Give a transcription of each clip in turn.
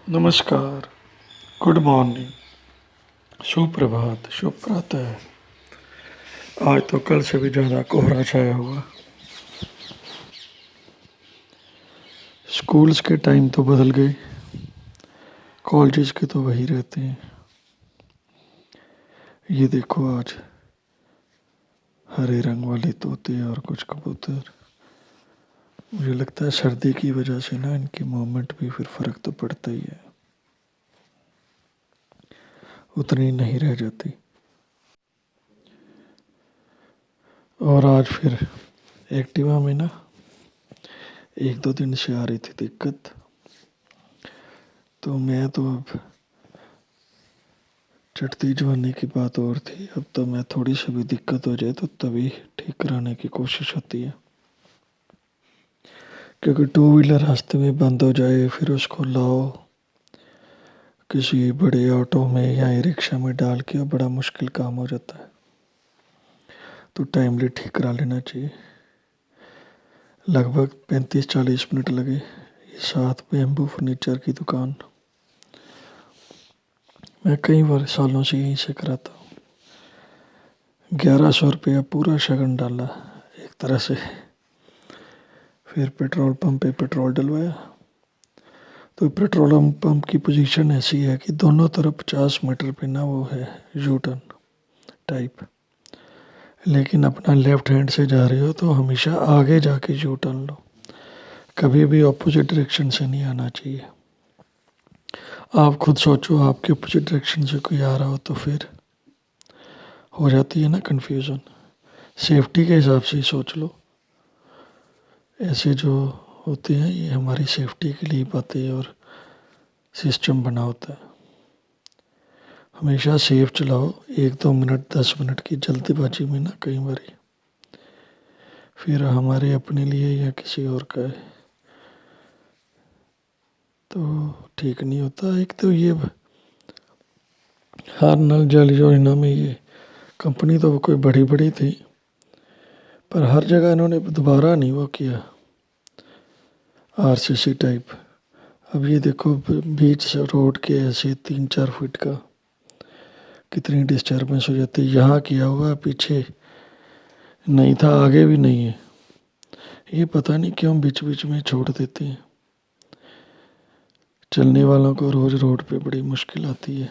नमस्कार, good morning, सुप्रभात, शुभ प्रातः। आज तो कल से भी ज़्यादा कोहरा छाया हुआ। स्कूल्स के टाइम तो बदल गए, कॉलेजेस के तो वही रहते हैं। ये देखो आज हरे रंग वाले तोते और कुछ कबूतर। मुझे लगता है सर्दी की वजह से ना इनकी मूवमेंट भी फिर फर्क तो पड़ता ही है, उतनी नहीं रह जाती। और आज फिर एक्टिवा में ना 1-2 दिन से आ रही थी दिक्कत, तो मैं तो अब चढ़ती जवानी की बात और थी। अब तो मैं थोड़ी सी भी दिक्कत हो जाए तो तभी ठीक कराने की कोशिश होती है, क्योंकि टू व्हीलर रास्ते में बंद हो जाए फिर उसको लाओ किसी बड़े ऑटो में या ई रिक्शा में डाल के, बड़ा मुश्किल काम हो जाता है। तो टाइमली ठीक करा लेना चाहिए। लगभग 35-40 मिनट लगे। ये साथ बैम्बू फर्नीचर की दुकान, मैं कई बार सालों से यहीं से कराता हूँ। 1100 रुपया पूरा शगन डाला एक तरह से। फिर पेट्रोल पंप पे पेट्रोल डलवाया। तो पेट्रोल पंप की पोजीशन ऐसी है कि दोनों तरफ 50 मीटर पे ना वो है यू टर्न टाइप, लेकिन अपना लेफ्ट हैंड से जा रहे हो तो हमेशा आगे जाके यू टर्न लो, कभी भी ऑपोजिट डायरेक्शन से नहीं आना चाहिए। आप खुद सोचो, आपके अपोजिट डायरेक्शन से कोई आ रहा हो तो फिर हो जाती है ना कन्फ्यूज़न। सेफ्टी के हिसाब से ही सोच लो। ऐसे जो होते हैं ये हमारी सेफ्टी के लिए बातें और सिस्टम बना होता है। हमेशा सेफ चलाओ। 1-2 मिनट 10 मिनट की जल्दबाजी में ना कई बार फिर हमारे अपने लिए या किसी और का है तो ठीक नहीं होता। एक तो ये हर नल जल योजना में ये कंपनी तो कोई बड़ी बड़ी थी, पर हर जगह इन्होंने दोबारा नहीं वो किया आरसीसी टाइप। अब ये देखो बीच रोड के ऐसे 3-4 फीट का कितनी डिस्टर्बेंस हो जाती है। यहाँ किया हुआ, पीछे नहीं था, आगे भी नहीं है। ये पता नहीं क्यों बीच बीच में छोड़ देते हैं। चलने वालों को रोज़ रोड पे बड़ी मुश्किल आती है।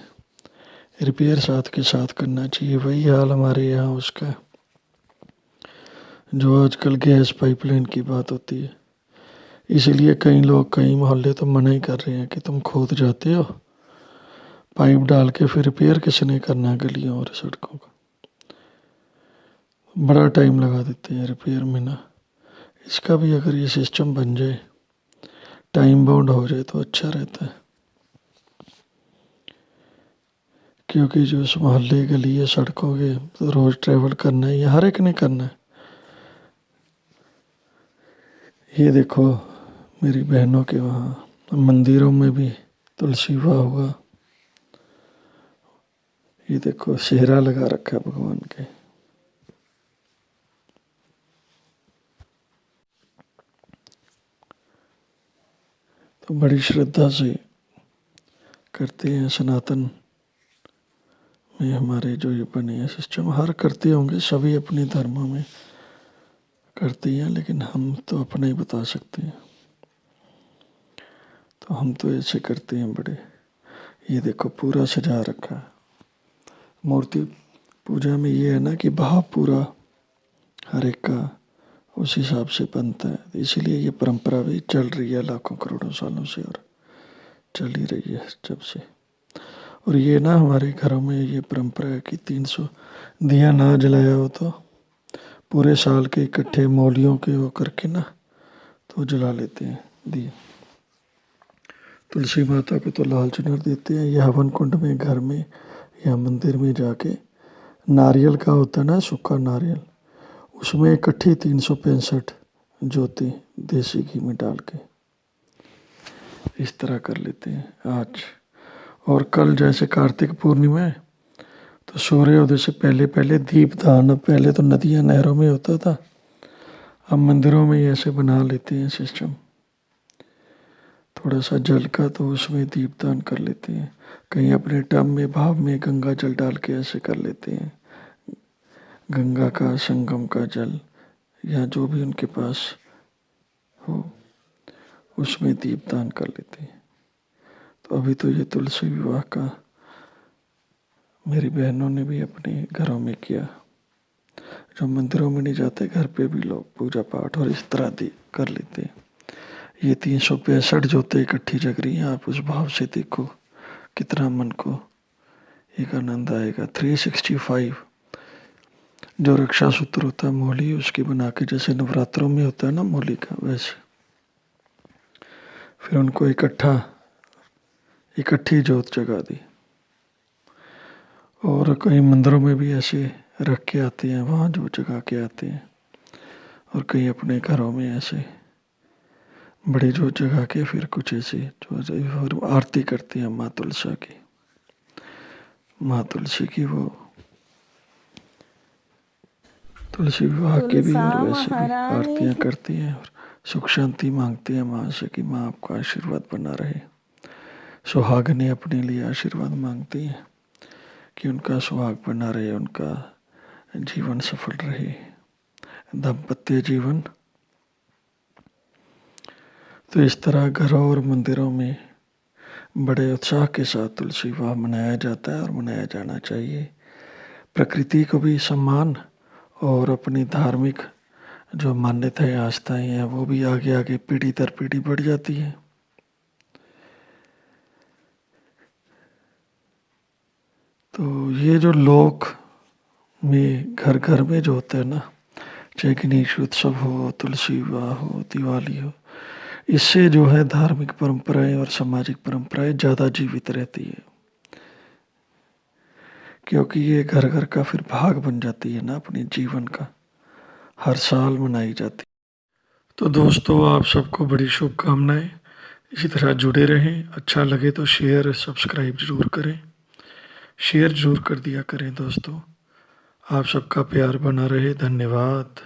रिपेयर साथ के साथ करना चाहिए। वही हाल हमारे यहाँ उसका जो आजकल गैस पाइपलाइन की बात होती है। इसीलिए कई लोग कई मोहल्ले तो मना ही कर रहे हैं कि तुम खुद जाते हो पाइप डाल के, फिर रिपेयर किसने करना है गलियों और सड़कों का। बड़ा टाइम लगा देते हैं रिपेयर में ना। इसका भी अगर ये सिस्टम बन जाए, टाइम बाउंड हो जाए तो अच्छा रहता है, क्योंकि जो उस मोहल्ले गली है सड़कों के तो रोज़ ट्रैवल करना है, ये हर एक ने करना है। ये देखो मेरी बहनों के वहाँ मंदिरों में भी तुलसी विवाह हुआ। ये देखो सेहरा लगा रखा है भगवान के। तो बड़ी श्रद्धा से करते हैं। सनातन में हमारे जो ये बने हैं सिस्टम, हर करते होंगे, सभी अपने धर्मों में करते हैं, लेकिन हम तो अपना ही बता सकते हैं। तो हम तो ऐसे करते हैं बड़े। ये देखो पूरा सजा रखा है। मूर्ति पूजा में ये है ना कि भाव पूरा हर एक का उस हिसाब से बनता है, इसीलिए ये परंपरा भी चल रही है लाखों करोड़ों सालों से और चल ही रही है जब से। और ये ना हमारे घरों में ये परंपरा है कि 300 दिया ना जलाया हो तो पूरे साल के इकट्ठे मौलियों के वो करके ना तो जला लेते हैं दिया। तुलसी माता को तो लाल चुनर देते हैं। या हवन कुंड में घर में या मंदिर में जाके नारियल का होता है ना, सूखा नारियल, उसमें इकट्ठी 365 ज्योति देसी घी में डाल के इस तरह कर लेते हैं आज। और कल जैसे कार्तिक पूर्णिमा है तो सूर्योदय से पहले पहले दीपदान। पहले तो नदियाँ नहरों में होता था, अब मंदिरों में ही ऐसे बना लेते हैं सिस्टम। थोड़ा सा जल का तो उसमें दीपदान कर लेते हैं। कहीं अपने टब में भाव में गंगा जल डाल के ऐसे कर लेते हैं। गंगा का संगम का जल या जो भी उनके पास हो उसमें दीपदान कर लेते हैं। तो अभी तो ये तुलसी विवाह का मेरी बहनों ने भी अपने घरों में किया। जो मंदिरों में नहीं जाते घर पे भी लोग पूजा पाठ और इस तरह कर लेते हैं। ये 365 जोतें इकट्ठी जग रही हैं। आप उस भाव से देखो कितना मन को एक आनंद आएगा। 365 जो रक्षा सूत्र होता है मोली उसकी बना के, जैसे नवरात्रों में होता है ना मोली का, वैसे फिर उनको इकट्ठी जोत जगा दी। और कई मंदिरों में भी ऐसे रख के आते हैं, वहाँ जो जगा के आते हैं। और कई अपने घरों में ऐसे बड़ी जोत जगा के फिर कुछ ऐसे जो आरती करते हैं माँ तुलसी की वो तुलसी विवाह के भी और वैसे भी आरतियाँ करती हैं और सुख शांति मांगती हैं माँ से कि माँ आपका आशीर्वाद बना रहे। सुहागनें अपने लिए आशीर्वाद मांगती हैं कि उनका सुहाग बना रहे, उनका जीवन सफल रहे, दाम्पत्य जीवन। तो इस तरह घरों और मंदिरों में बड़े उत्साह के साथ तुलसी विवाह मनाया जाता है और मनाया जाना चाहिए। प्रकृति को भी सम्मान और अपनी धार्मिक जो मान्यताएं आस्थाएं हैं वो भी आगे आगे पीढ़ी दर पीढ़ी बढ़ जाती है। तो ये जो लोक में घर घर में जो होता है ना, चाहे गणेश उत्सव हो, तुलसी विवाह हो, दिवाली हो, इससे जो है धार्मिक परंपराएं और सामाजिक परंपराएं ज़्यादा जीवित रहती है, क्योंकि ये घर घर का फिर भाग बन जाती है ना अपने जीवन का, हर साल मनाई जाती है। तो दोस्तों आप सबको बड़ी शुभकामनाएं, इसी तरह जुड़े रहें। अच्छा लगे तो शेयर सब्सक्राइब जरूर करें, शेयर जरूर कर दिया करें दोस्तों। आप सबका प्यार बना रहे। धन्यवाद।